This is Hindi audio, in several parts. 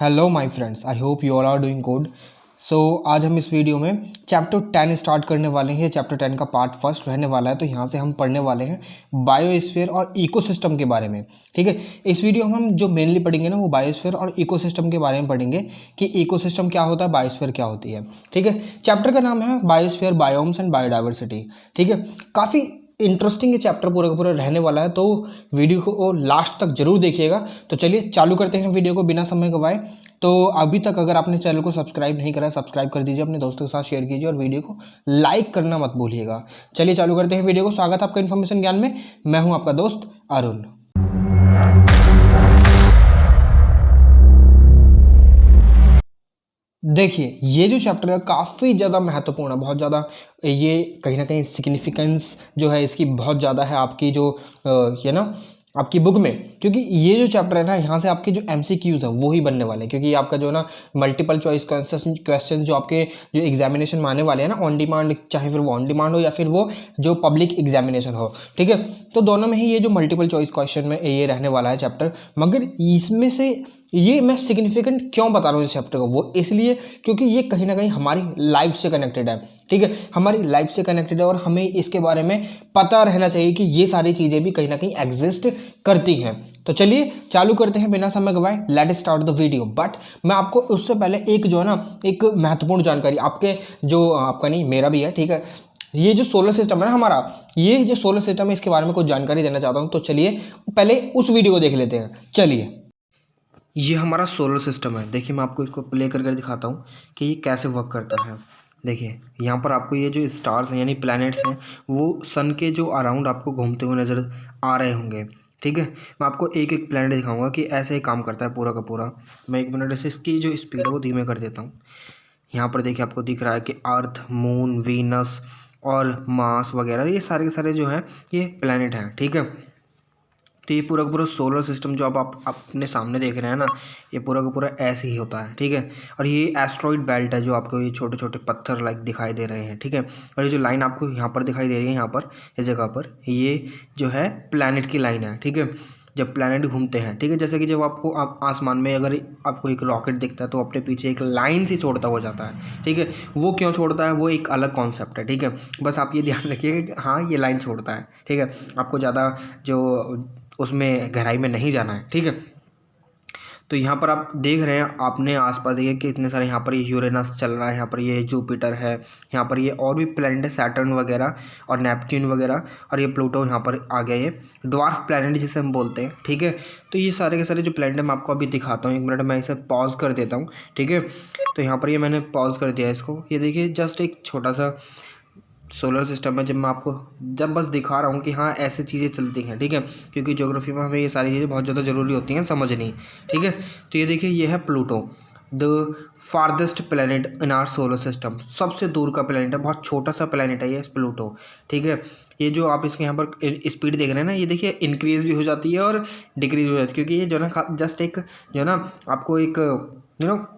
Hello my friends, I hope you all are doing good. So आज हम इस वीडियो में चैप्टर 10 स्टार्ट करने वाले हैं। चैप्टर 10 का पार्ट फर्स्ट रहने वाला है। तो यहाँ से हम पढ़ने वाले हैं बायोस्फीयर और इकोसिस्टम के बारे में। ठीक है, इस वीडियो में हम जो मेनली पढ़ेंगे ना वो बायोस्फीयर और इकोसिस्टम के बारे में पढ़ेंगे कि इकोसिस्टम क्या होता है, बायोस्फीयर क्या होती है। ठीक है, चैप्टर का नाम है बायोस्फीयर, बायोम्स एंड बायोडाइवर्सिटी। ठीक है, काफ़ी इंटरेस्टिंग ये चैप्टर पूरा का पूरा रहने वाला है, तो वीडियो को लास्ट तक जरूर देखिएगा। तो चलिए चालू करते हैं वीडियो को बिना समय गवाए। तो अभी तक अगर आपने चैनल को सब्सक्राइब नहीं करा है, सब्सक्राइब कर दीजिए, अपने दोस्तों के साथ शेयर कीजिए और वीडियो को लाइक करना मत भूलिएगा। चलिए चालू करते हैं वीडियो को। स्वागत है आपका इन्फॉर्मेशन ज्ञान में। मैं हूं आपका दोस्त अरुण। देखिए, ये जो चैप्टर है काफ़ी ज़्यादा महत्वपूर्ण है, बहुत ज़्यादा। ये कहीं ना कहीं सिग्निफिकेंस जो है इसकी बहुत ज़्यादा है आपकी जो ये ना आपकी बुक में, क्योंकि ये जो चैप्टर है ना यहाँ से आपके जो MCQs है वो ही बनने वाले हैं। क्योंकि ये आपका जो है ना मल्टीपल चॉइस क्वेश्चन जो आपके जो एग्जामिनेशन में आने वाले हैं ना ऑन डिमांड, चाहे फिर वो ऑन डिमांड हो या फिर वो जो पब्लिक एग्जामिनेशन हो, ठीक है, तो दोनों में ही ये जो मल्टीपल चॉइस क्वेश्चन में ये रहने वाला है चैप्टर। मगर इसमें से ये मैं सिग्निफिकेंट क्यों बता रहा हूँ इस चैप्टर को, वो इसलिए क्योंकि ये कहीं ना कहीं हमारी लाइफ से कनेक्टेड है। ठीक है, हमारी लाइफ से कनेक्टेड है और हमें इसके बारे में पता रहना चाहिए कि ये सारी चीज़ें भी कहीं ना कहीं एग्जिस्ट करती हैं। तो चलिए चालू करते हैं बिना समय गवाए। Let start the video. But मैं आपको उससे पहले एक जो है ना एक महत्वपूर्ण जानकारी आपके जो आपका नहीं मेरा भी है, ठीक है, ये जो सोलर सिस्टम है ना हमारा, ये जो सोलर सिस्टम है इसके बारे में कुछ जानकारी देना चाहता हूँ। तो चलिए पहले उस वीडियो को देख लेते हैं। चलिए, ये हमारा सोलर सिस्टम है। देखिए मैं आपको इसको प्ले करके दिखाता हूँ कि ये कैसे वर्क करता है। देखिए यहाँ पर आपको ये जो स्टार्स हैं यानी प्लैनेट्स हैं वो सन के जो अराउंड आपको घूमते हुए नज़र आ रहे होंगे। ठीक है, मैं आपको एक एक प्लैनेट दिखाऊंगा कि ऐसे ही काम करता है पूरा का पूरा। मैं एक मिनट से इसकी जो स्पीड है वो धीमे कर देता हूँ। यहाँ पर देखिए आपको दिख रहा है कि अर्थ, मून, वीनस और मार्स वगैरह ये सारे के सारे जो हैं ये प्लैनेट हैं। ठीक है, तो ये पूरा का पूरा सोलर सिस्टम जो आप अपने सामने देख रहे हैं ना, ये पूरा का पूरा ऐसे ही होता है। ठीक है, और ये एस्ट्रॉइड बेल्ट है जो आपको ये छोटे छोटे पत्थर लाइक दिखाई दे रहे हैं। ठीक है, और ये जो लाइन आपको यहाँ पर दिखाई दे रही है, यहाँ पर इस जगह पर ये जो है प्लैनेट की लाइन है। ठीक है, जब प्लैनेट घूमते हैं, ठीक है, जैसे कि जब आपको आसमान में अगर आपको एक रॉकेट दिखता है तो अपने पीछे एक लाइन सी छोड़ता हो जाता है। ठीक है, वो क्यों छोड़ता है वो एक अलग कॉन्सेप्ट है। ठीक है, बस आप ये ध्यान रखिएगा कि हाँ ये लाइन छोड़ता है। ठीक है, आपको ज़्यादा जो उसमें गहराई में नहीं जाना है। ठीक है, तो यहाँ पर आप देख रहे हैं आपने आसपास देखिए कि इतने सारे यहाँ पर ये यूरेनस चल रहा है, यहाँ पर ये जुपिटर है, यहाँ पर ये और भी प्लैनेट है सैटर्न वगैरह और नेपच्यून वगैरह, और ये प्लूटो यहाँ पर आ गया, ये ड्वार्फ प्लैनेट जिसे हम बोलते हैं। ठीक है, तो ये सारे के सारे जो प्लैनेट है मैं आपको अभी दिखाता हूँ। एक मिनट मैं इसे पॉज कर देता हूँ। ठीक है, तो यहाँ पर ये मैंने पॉज कर दिया इसको। ये देखिए जस्ट एक छोटा सा सोलर सिस्टम है, जब मैं आपको जब बस दिखा रहा हूँ कि हाँ ऐसे चीज़ें चलती हैं। ठीक है, क्योंकि ज्योग्राफी में हमें ये सारी चीज़ें बहुत ज़्यादा ज़रूरी होती हैं समझनी। ठीक है, तो ये देखिए ये है Pluto, the farthest planet in our solar system. सबसे दूर का प्लैनेट है, बहुत छोटा सा प्लैनेट है ये प्लूटो। ठीक है, ये जो आप इसके यहाँ पर स्पीड देख रहे हैं ना, ये देखिए इंक्रीज भी हो जाती है और डिक्रीज हो जाती है, क्योंकि ये जो ना जस्ट एक जो है ना आपको एक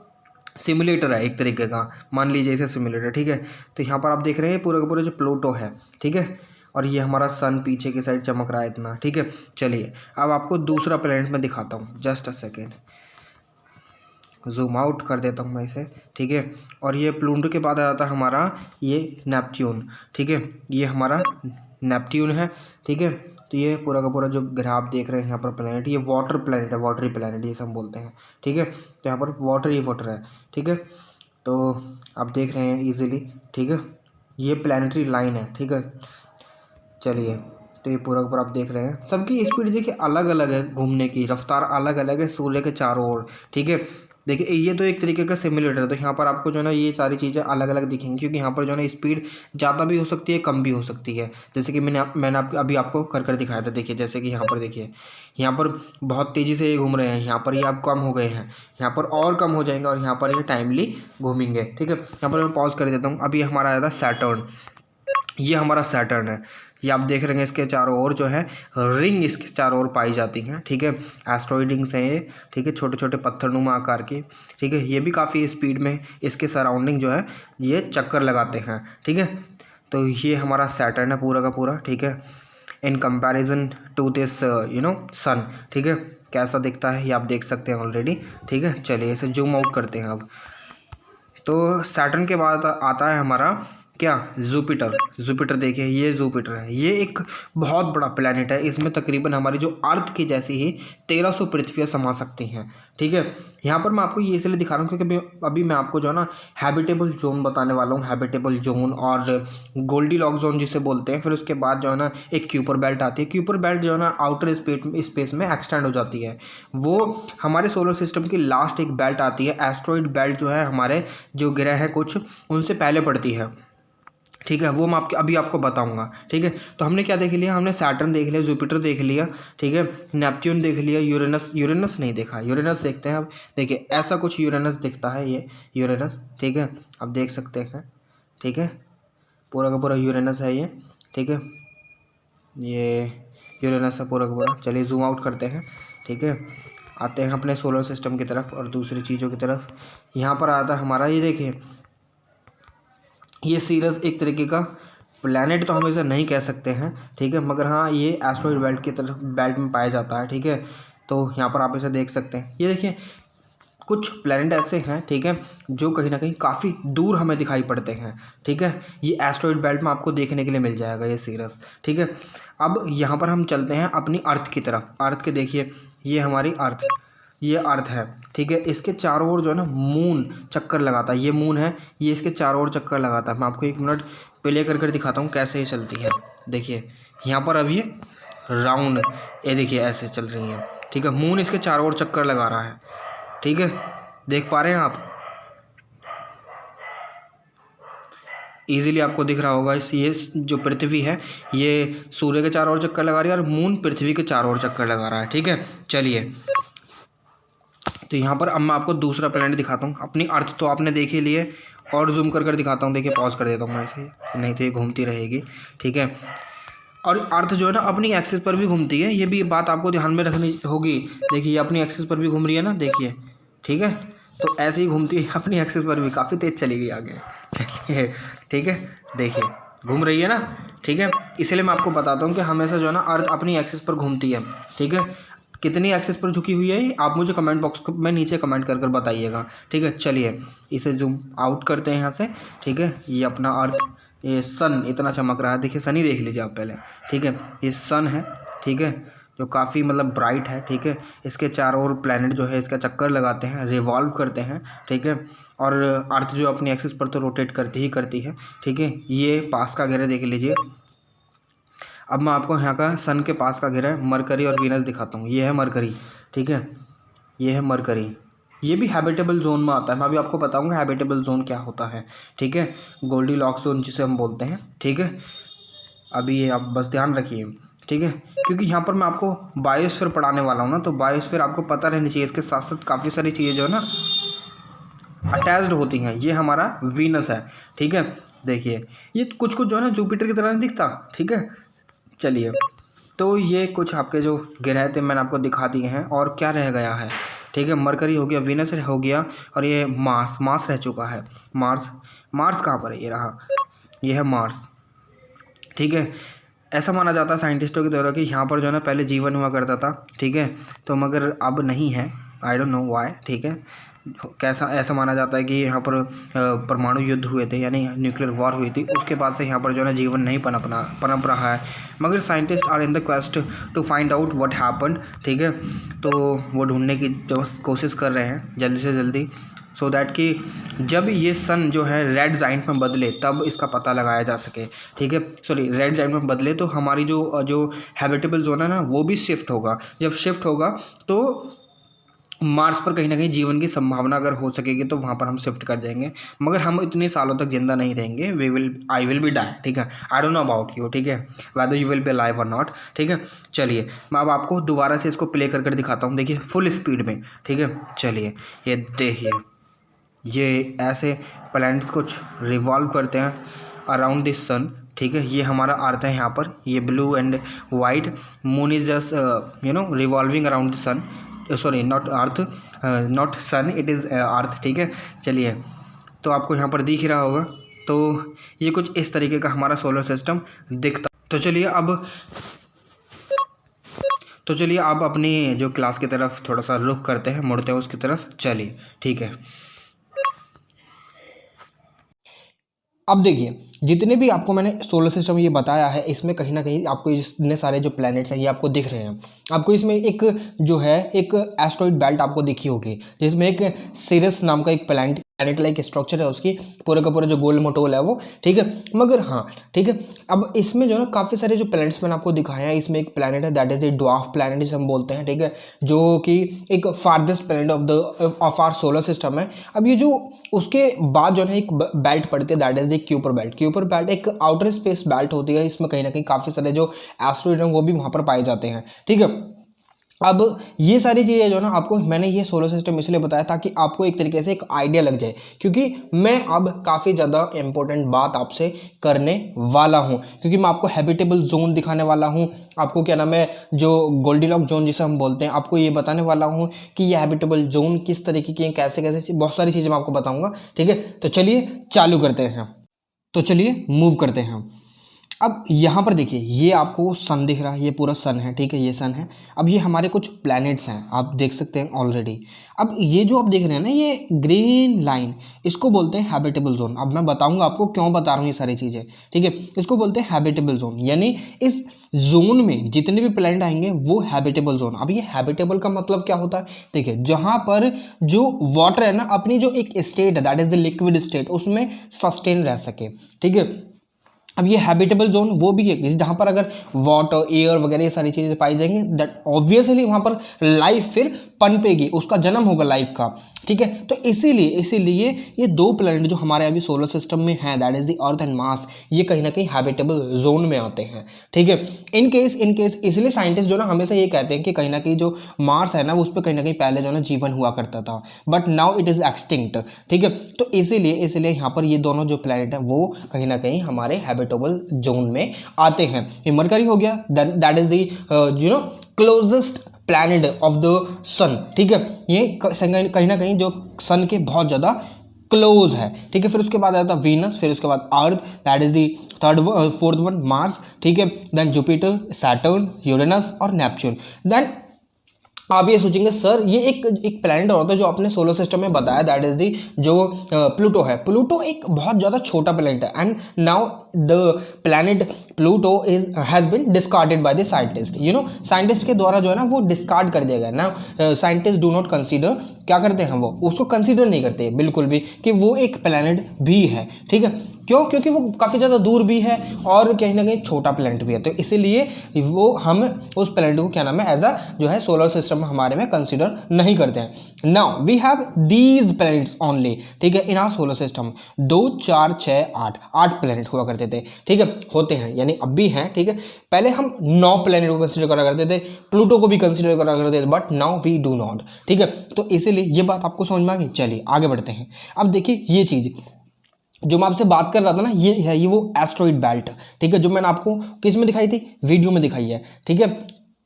सिमुलेटर है एक तरीके का, मान लीजिए इसे सिमुलेटर। ठीक है, तो यहाँ पर आप देख रहे हैं पूरा का पूरा जो प्लूटो है। ठीक है, और ये हमारा सन पीछे की साइड चमक रहा है इतना। ठीक है, चलिए अब आपको दूसरा प्लैनेट में दिखाता हूँ। Just a second, zoom out कर देता हूँ मैं इसे। ठीक है, और ये प्लूटो के बाद आ जाता है हमारा ये नेपच्यून। ठीक है, ये हमारा नेपट्यून है। ठीक है, तो ये पूरा का पूरा जो ग्रह आप देख रहे हैं यहाँ पर प्लैनेट, ये वाटर प्लैनेट है, वाटरी प्लैनेट ये सब बोलते हैं। ठीक है, तो यहाँ पर वाटर ही वाटर है। ठीक है, तो आप देख रहे हैं इजीली। ठीक है, ये प्लैनेटरी लाइन है। ठीक है, चलिए तो ये पूरा का पूरा आप देख रहे हैं, सबकी स्पीड देखिए अलग अलग है, घूमने की रफ्तार अलग अलग है सूर्य के चारों ओर। ठीक है, देखिए ये तो एक तरीके का सिमुलेटर है, तो यहाँ पर आपको जो है ना ये सारी चीज़ें अलग अलग दिखेंगी, क्योंकि यहाँ पर जो है ना स्पीड ज़्यादा भी हो सकती है, कम भी हो सकती है। जैसे कि मैंने अभी आपको कर दिखाया था। देखिए जैसे कि यहाँ पर देखिए, यहाँ पर बहुत तेज़ी से ये घूम रहे हैं, यहाँ पर ये आप कम हो गए हैं, यहाँ पर और कम हो जाएंगे, और यहाँ पर ये टाइमली घूमेंगे। ठीक है, यहाँ पर मैं पॉज कर देता हूँ। अभी हमारा आया था सैटर्न, ये हमारा सैटर्न है। ये आप देख रहे हैं इसके चारों ओर जो है रिंग इसके चारों ओर पाई जाती हैं। ठीक है, एस्ट्रॉइड रिंग्स हैं ये। ठीक है, छोटे छोटे पत्थरनुमा आकार की। ठीक है, ये भी काफ़ी स्पीड में इसके सराउंडिंग जो है ये चक्कर लगाते हैं। ठीक है, तो ये हमारा सैटर्न है पूरा का पूरा। ठीक है, इन कंपैरिजन टू दिस सन। ठीक है, कैसा दिखता है ये आप देख सकते हैं ऑलरेडी, ठीक है। चलिए इसे जूम आउट करते हैं अब। तो सैटर्न के बाद आता है हमारा क्या, जुपिटर। जुपिटर देखिए, ये जुपिटर है, ये एक बहुत बड़ा प्लैनेट है। इसमें तकरीबन हमारी जो अर्थ की जैसी ही 1300 पृथ्वियाँ समा सकती हैं, ठीक है। यहाँ पर मैं आपको ये इसलिए दिखा रहा हूँ क्योंकि अभी मैं आपको जो है ना हैबिटेबल जोन बताने वाला हूँ, हैबिटेबल जोन और गोल्डी लॉक जोन जिसे बोलते हैं। फिर उसके बाद जो है ना एक क्यूपर बेल्ट आती है। क्यूपर बेल्ट जो है ना आउटर स्पेस में एक्सटेंड हो जाती है। वो हमारे सोलर सिस्टम की लास्ट एक बेल्ट आती है। एस्ट्रॉइड बेल्ट जो है हमारे जो ग्रह हैं कुछ उनसे पहले पड़ती है, ठीक है। वो मैं आपको बताऊंगा, ठीक है। तो हमने क्या देख लिया, हमने सैटर्न देख लिया, जुपिटर देख लिया, ठीक है, नेपच्यून देख लिया, यूरेनस नहीं देखा, यूरेनस देखते हैं अब। देखिए ऐसा कुछ यूरेनस दिखता है, ये यूरेनस, ठीक है, आप देख सकते हैं, ठीक है। पूरा का पूरा यूरेनस है ये, ठीक है, ये यूरेनस है पूरा का पूरा। चलिए जूम आउट करते हैं, ठीक है। आते हैं अपने सोलर सिस्टम की तरफ और दूसरी चीज़ों की तरफ। यहाँ पर आता है हमारा, ये देखिए, ये सीरस एक तरीके का प्लैनेट तो हम इसे नहीं कह सकते हैं, ठीक है, मगर हाँ ये एस्ट्रॉइड बेल्ट की तरफ बेल्ट में पाया जाता है, ठीक है। तो यहाँ पर आप इसे देख सकते हैं। ये देखिए कुछ प्लैनेट ऐसे हैं, ठीक है, जो कहीं ना कहीं काफ़ी दूर हमें दिखाई पड़ते हैं, ठीक है। ये एस्ट्रॉइड बेल्ट में आपको देखने के लिए मिल जाएगा ये सीरस, ठीक है। अब यहाँ पर हम चलते हैं अपनी अर्थ की तरफ। अर्थ के देखिए, ये हमारी अर्थ, ये अर्थ है, ठीक है। इसके चारों ओर जो है ना मून चक्कर लगाता है। ये मून है, ये इसके चारों ओर चक्कर लगाता है। मैं आपको एक मिनट प्ले कर दिखाता हूँ कैसे ये चलती है। देखिए यहाँ पर अब ये राउंड, ये देखिए ऐसे चल रही है, ठीक है। मून इसके चारों ओर चक्कर लगा रहा है, ठीक है, देख पा रहे हैं आप, इजीली आपको दिख रहा होगा। ये जो पृथ्वी है ये सूर्य के चारों ओर चक्कर लगा रही है और मून पृथ्वी के चारों ओर चक्कर लगा रहा है, ठीक है। चलिए तो यहाँ पर अब मैं आपको दूसरा प्लैनेट दिखाता हूँ। अपनी अर्थ तो आपने देख ही लिए, और जूम कर दिखाता हूँ। देखिए पॉज कर देता हूँ मैं इसे, नहीं तो ये घूमती रहेगी, ठीक है। और अर्थ जो है ना अपनी एक्सिस पर भी घूमती है, ये भी बात आपको ध्यान में रखनी होगी। देखिए ये अपनी एक्सिस पर भी घूम रही है ना, देखिए, ठीक है। तो ऐसे ही घूमती है अपनी एक्सिस पर भी, काफ़ी तेज़ चली गई आगे, चलिए, ठीक है। देखिए घूम रही है ना, ठीक है। इसलिए मैं आपको बताता हूँ कि हमेशा जो है ना अर्थ अपनी एक्सिस पर घूमती है, ठीक है। कितनी एक्सिस पर झुकी हुई है आप मुझे कमेंट बॉक्स में नीचे कमेंट कर बताइएगा, ठीक है। चलिए इसे जूम आउट करते हैं यहाँ से, ठीक है। ये अपना अर्थ, ये सन इतना चमक रहा है, देखिए सन ही देख लीजिए आप पहले, ठीक है। ये सन है, ठीक है, जो काफ़ी मतलब ब्राइट है, ठीक है। इसके चारों ओर प्लैनेट जो है इसका चक्कर लगाते हैं, रिवॉल्व करते हैं, ठीक है। और अर्थ जो अपनी एक्सिस पर तो रोटेट करती ही करती है, ठीक है। ये पास का घेरा देख लीजिए। अब मैं आपको यहाँ का सन के पास का घेरा मरकरी और वीनस दिखाता हूँ। ये है मरकरी, ठीक है, ये है मरकरी। ये भी हैबिटेबल जोन में आता है। मैं अभी आपको बताऊंगा हैबिटेबल जोन क्या होता है, ठीक है। गोल्डी लॉक जोन जिसे हम बोलते हैं, ठीक है। अभी ये आप बस ध्यान रखिए, ठीक है, क्योंकि यहाँ पर मैं आपको बायोस्फीयर पढ़ाने वाला हूँ ना, तो बायोस्फीयर आपको पता रहनी चाहिए। इसके साथ साथ काफ़ी सारी चीज़ें जो है ना अटैच्ड होती हैं। ये हमारा वीनस है, ठीक है। देखिए ये कुछ जो है ना जुपिटर की तरह नहीं दिखता, ठीक है। चलिए तो ये कुछ आपके जो ग्रह थे मैंने आपको दिखा दिए हैं। और क्या रह गया है, ठीक है, मरकरी हो गया, वीनस हो गया, और ये मार्स रह चुका है। मार्स कहाँ पर है, ये रहा, ये है मार्स, ठीक है। ऐसा माना जाता है साइंटिस्टों के द्वारा कि यहाँ पर जो है ना पहले जीवन हुआ करता था, ठीक है, तो मगर अब नहीं है, आई डोंट नो व्हाई, ठीक है। कैसा ऐसा माना जाता है कि यहाँ पर परमाणु युद्ध हुए थे, यानी न्यूक्लियर वॉर हुई थी, उसके बाद से यहाँ पर जो है ना जीवन नहीं पनप रहा है। मगर scientist are in the quest to find out what happened, ठीक है। तो वो ढूंढने की जो कोशिश कर रहे हैं जल्दी से जल्दी, सो दैट कि जब ये सन जो है रेड जाइंट में बदले तब इसका पता लगाया जा सके, ठीक है। सॉरी, रेड जाइंट में बदले तो हमारी जो हैबिटेबल जोन है ना वो भी शिफ्ट होगा। जब शिफ्ट होगा तो मार्स पर कहीं ना कहीं जीवन की संभावना अगर हो सकेगी तो वहाँ पर हम शिफ्ट कर जाएंगे। मगर हम इतने सालों तक जिंदा नहीं रहेंगे, आई विल बी डाई, ठीक है। I don't know about you, ठीक है, whether you will be alive और नॉट, ठीक है। चलिए मैं अब आपको दोबारा से इसको प्ले कर दिखाता हूँ, देखिए फुल स्पीड में, ठीक है। चलिए ये देखिए, ये ऐसे प्लैनेट्स कुछ रिवॉल्व करते हैं अराउंड दिस सन, ठीक है। ये हमारा अर्थ है यहाँ पर, ये blue and white, moon is just revolving around the sun, sorry not earth, not sun, it is earth, ठीक है। चलिए तो आपको यहाँ पर दिख ही रहा होगा। तो ये कुछ इस तरीके का हमारा सोलर सिस्टम दिखता। तो चलिए अब तो चलिए आप अपनी जो क्लास की तरफ थोड़ा सा रुख करते हैं, मुड़ते हैं उसकी तरफ, चलिए ठीक है। अब देखिए जितने भी आपको मैंने सोलर सिस्टम ये बताया है, इसमें कहीं ना कहीं आपको इतने सारे जो प्लैनेट्स हैं ये आपको दिख रहे हैं। आपको इसमें एक जो है एक एस्ट्रॉइड बेल्ट आपको दिखी होगी, जिसमें एक सिरस नाम का एक प्लैनेट लाइक स्ट्रक्चर है उसकी, पूरे का पूरा जो गोल मटोल है वो, ठीक है। मगर हाँ ठीक है, अब इसमें जो है ना काफ़ी सारे जो प्लैनेट्स मैंने आपको दिखाए हैं, इसमें एक प्लैनेट है that is the dwarf planet जिसे हम बोलते हैं, ठीक है, जो कि एक farthest planet of our solar system है। अब ये जो उसके बाद जो है एक बेल्ट पड़ती है that is the Kuiper belt. Kuiper belt एक आउटर स्पेस बेल्ट होती है, इसमें कहीं ना कहीं काफ़ी सारे जो एस्ट्रॉइड हैं वो भी वहाँ पर पाए जाते हैं, ठीक है। अब ये सारी चीज़ें जो ना आपको मैंने ये सोलर सिस्टम इसलिए बताया ताकि आपको एक तरीके से एक आइडिया लग जाए, क्योंकि मैं अब काफ़ी ज़्यादा इंपॉर्टेंट बात आपसे करने वाला हूँ, क्योंकि मैं आपको हैबिटेबल जोन दिखाने वाला हूँ, आपको क्या नाम है जो गोल्डीलॉक जोन जिसे हम बोलते हैं, आपको ये बताने वाला हूँ कि ये हैबिटेबल जोन किस तरीके की है, कैसे कैसे बहुत सारी चीज़ें मैं आपको बताऊँगा, ठीक है। तो चलिए चालू करते हैं, तो चलिए मूव करते हैं। अब यहाँ पर देखिए ये आपको सन दिख रहा है, ये पूरा सन है, ठीक है, ये सन है। अब ये हमारे कुछ प्लैनेट्स हैं, आप देख सकते हैं ऑलरेडी। अब ये जो आप देख रहे हैं ना ये ग्रीन लाइन, इसको बोलते हैं हैबिटेबल जोन। अब मैं बताऊंगा आपको क्यों बता रहा हूँ ये सारी चीज़ें, ठीक है। इसको बोलते हैं हैबिटेबल जोन, यानी इस जोन में जितने भी प्लैनेट आएंगे वो हैबिटेबल जोन। अब ये हैबिटेबल का मतलब क्या होता है, देखिए जहाँ पर जो वाटर है ना अपनी जो एक स्टेट है that is the liquid state, उसमें सस्टेन रह सके, ठीक है। अब ये हैबिटेबल जोन वो भी है जहाँ पर अगर वाटर एयर वगैरह ये सारी चीज़ें पाई जाएंगी, दैट ऑब्वियसली वहाँ पर लाइफ फिर पनपेगी, उसका जन्म होगा लाइफ का, ठीक है। तो इसीलिए ये दो प्लैनेट जो हमारे अभी सोलर सिस्टम में हैं that is the earth and Mars, ये कहीं ना कहीं हैबिटेबल जोन में आते हैं, ठीक है। इन केस इसलिए साइंटिस्ट जो ना हमेशा ये कहते हैं कि कहीं ना कहीं जो मार्स है ना उस पर कहीं ना कहीं पहले जो ना जीवन हुआ करता था, but now it is extinct, ठीक है। तो इसीलिए यहाँ पर ये दोनों जो प्लैनेट है वो कहीं ना कहीं हमारे हैबिटेबल जोन में आते हैं। ये मरकरी हो गया, that is the closest planet of the sun, ठीक है। ये कहीं ना कहीं जो सन के बहुत ज़्यादा क्लोज है, ठीक है। फिर उसके बाद आता है वीनस, फिर उसके बाद earth that is the fourth one Mars, ठीक है। देन जुपिटर, सैटर्न, यूरेनस और नेपच्यून। देन आप ये सोचेंगे सर ये एक प्लैनेट और होता है जो आपने सोलर सिस्टम में बताया दैट इज दी जो प्लूटो है। प्लूटो एक बहुत ज़्यादा छोटा प्लैनेट है and now the planet Pluto has been discarded by the scientist, scientist के द्वारा जो है ना वो डिस्कार्ड कर दिया गया ना। साइंटिस्ट डू नॉट कंसीडर, क्या करते हैं वो उसको कंसीडर नहीं करते बिल्कुल भी कि वो एक प्लैनेट भी है, ठीक है। क्यों? क्योंकि वो काफ़ी ज़्यादा दूर भी है और कहीं ना कहीं छोटा प्लैनेट भी है, तो इसीलिए वो हम उस प्लैनेट को क्या नाम है एज अ जो है सोलर सिस्टम में हमारे में कंसीडर नहीं करते हैं। Now we have these planets only, ठीक है, in our solar system. 2 4 6 8 planet हुआ करते थे, ठीक है, होते हैं यानी अब भी हैं, ठीक है। पहले हम 9 प्लैनेट को कंसीडर करा करते थे, प्लूटो को भी कंसीडर करा करते थे, but now we do not, ठीक है। तो इसीलिए ये बात आपको समझ में आ गई। चलिए आगे बढ़ते हैं। अब देखिए ये चीज़ जो मैं आपसे बात कर रहा था ना ये है ये वो एस्ट्रॉइड बेल्ट, ठीक है, जो मैंने आपको किस में दिखाई थी, वीडियो में दिखाई है, ठीक है।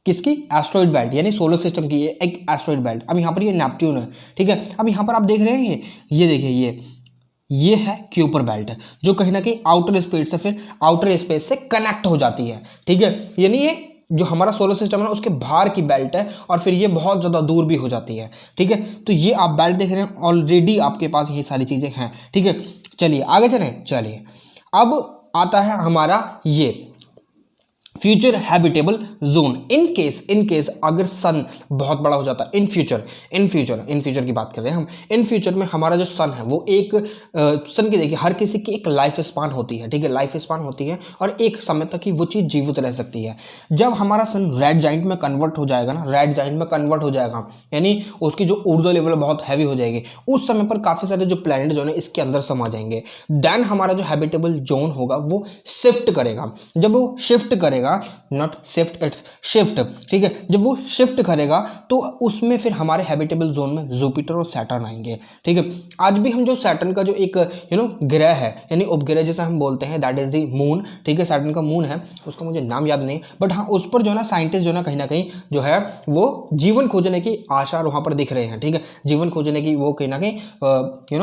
किसकी? एस्ट्रॉइड बेल्ट, यानी सोलर सिस्टम की एक एस्ट्रॉइड बेल्ट। अब यहाँ पर ये नेपट्यून है, ठीक है। अब यहाँ पर आप देख रहे हैं ये देखिए ये है क्यूपर बेल्ट जो कहीं ना कहीं आउटर स्पेस से फिर आउटर स्पेस से कनेक्ट हो जाती है, ठीक है। यानी ये जो हमारा सोलर सिस्टम है ना उसके बाहर की बेल्ट है और फिर ये बहुत ज़्यादा दूर भी हो जाती है, ठीक है। तो ये आप बेल्ट देख रहे हैं, ऑलरेडी आपके पास ये सारी चीज़ें हैं, ठीक है। चलिए आगे चलें। चलिए अब आता है हमारा ये future habitable zone. In case अगर सन बहुत बड़ा हो जाता है इन फ्यूचर की बात कर रहे हैं हम, इन फ्यूचर में हमारा जो सन है वो एक सन की देखिए हर किसी की एक लाइफ स्पान होती है, ठीक है, लाइफ स्पान होती है और एक समय तक ही वो चीज़ जीवित रह सकती है। जब हमारा सन रेड जाइंट में कन्वर्ट हो जाएगा ना, रेड जाइंट में कन्वर्ट हो जाएगा यानी उसकी जो ऊर्जा लेवल बहुत हैवी हो जाएगी, उस समय पर काफ़ी सारे जो प्लैनेट जो है इसके अंदर समा जाएंगे। देन हमारा जो हैबिटेबल जोन होगा वो शिफ्ट करेगा। जब वो शिफ्ट करेगा, नॉट शिफ्ट इट्स शिफ्ट, ठीक है, जब वो शिफ्ट करेगा तो उसमें फिर हमारे हैबिटेबल जोन में जुपिटर और सैटर्न आएंगे, ठीक है। आज भी हम जो सैटर्न का जो एक ग्रह है यानी उपग्रह जैसे हम बोलते हैं दैट इज द मून, ठीक है, सैटर्न का मून है, उसका मुझे नाम याद नहीं, बट हाँ उस पर जो है ना साइंटिस्ट जो है ना कहीं जो है वो जीवन खोजने की आसार वहाँ पर दिख रहे हैं, ठीक है, जीवन खोजने की वो कहीं ना कहीं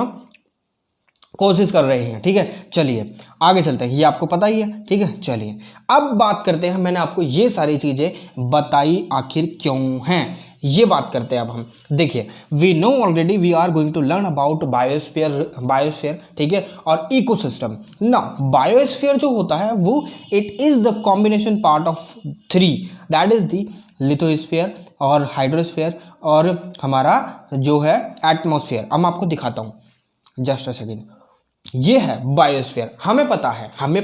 कोशिश कर रहे हैं। ठीक है, चलिए आगे चलते हैं, ये आपको पता ही है। ठीक है, चलिए अब बात करते हैं, मैंने आपको ये सारी चीज़ें बताई आखिर क्यों हैं, ये बात करते हैं अब हम। देखिए, we know already, we are going to learn about biosphere. ठीक है, और इकोसिस्टम। ना बायोस्फीयर जो होता है वो it is the combination part of three, that is the lithosphere और हाइड्रोस्फीयर और हमारा जो है एटमॉस्फेयर। अब मैं आपको दिखाता हूँ, जस्ट अ सेकेंड। ये है बायोस्फीयर। हमें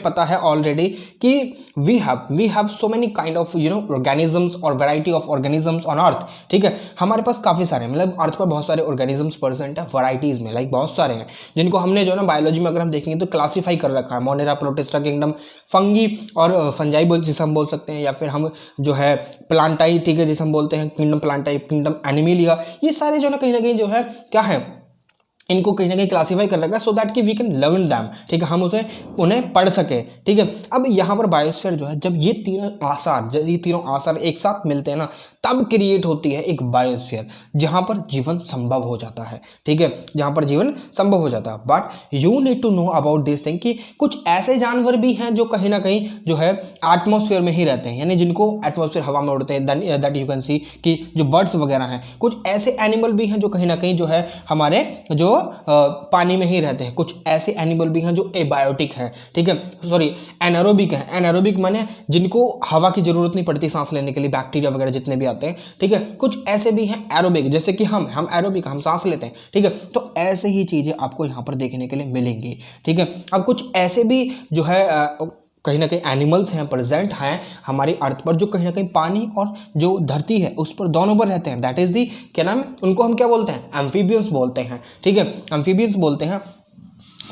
पता है ऑलरेडी कि we have so many kind of organisms और variety of organisms on earth. ठीक है, हमारे पास काफ़ी सारे, मतलब अर्थ पर बहुत सारे ऑर्गेनिजम्स प्रेजेंट है, वैराइटीज़ में, लाइक बहुत सारे हैं जिनको हमने जो है ना बायोलॉजी में अगर हम देखेंगे तो क्लासीफाई कर रखा है। मोनेरा, प्रोटिस्टा किंगडम, फंगी और फंजाई जिसे हम बोल सकते हैं, या फिर हम जो है प्लांटाई, ठीक है, जिसे हम बोलते हैं किंगडम प्लांटाई, किंगडम एनिमिलिया, ये सारे जो है ना कहीं ना कहीं जो है क्या है, इनको कहीं ना कहीं क्लासीफाई कर रखा है सो दैट कि वी कैन लर्न दैम। ठीक है, हम उन्हें पढ़ सके। ठीक है, अब यहाँ पर बायोस्फीयर जो है, जब ये तीनों आसार एक साथ मिलते हैं ना, तब क्रिएट होती है एक बायोस्फीयर जहाँ पर जीवन संभव हो जाता है। ठीक है, जहाँ पर जीवन संभव हो जाता है। But you need to know about this thing कि कुछ ऐसे जानवर भी हैं जो कहीं ना कहीं जो है एटमॉस्फेयर में ही रहते हैं, यानी जिनको एटमॉस्फेयर हवा में उड़ते हैं, दैट यू कैन सी कि जो बर्ड्स वगैरह हैं। कुछ ऐसे एनिमल भी हैं जो कहीं ना कहीं जो है हमारे जो पानी में ही रहते हैं। कुछ ऐसे एनिमल भी हैं जो एबायोटिक हैं। ठीक है, सॉरी एनारोबिक हैं। एनारोबिक माने जिनको हवा की जरूरत नहीं पड़ती सांस लेने के लिए, बैक्टीरिया वगैरह जितने भी आते हैं। ठीक है, कुछ ऐसे भी हैं एरोबिक, जैसे कि हम एरोबिक, हम सांस लेते हैं। ठीक है, तो ऐसे ही चीजें आपको यहाँ पर देखने के लिए मिलेंगी। ठीक है, अब कुछ ऐसे भी जो है कहीं ना कहीं एनिमल्स हैं, प्रेजेंट हैं हमारी अर्थ पर, जो कहीं ना कहीं पानी और जो धरती है उस पर दोनों पर रहते हैं। दैट इज दी, क्या नाम है उनको, हम क्या बोलते हैं, एम्फीबियंस बोलते हैं। ठीक है, एम्फीबियंस बोलते हैं।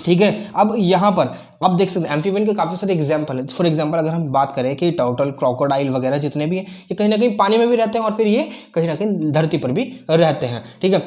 ठीक है, अब यहाँ पर अब देख सकते हैं एम्फीबियन के काफ़ी सारे एग्जाम्पल हैं। फॉर एग्जाम्पल अगर हम बात करें कि टर्टल, क्रोकोडाइल वगैरह जितने भी हैं, ये कहीं ना कहीं पानी में भी रहते हैं और फिर ये कहीं ना कहीं धरती पर भी रहते हैं। ठीक है,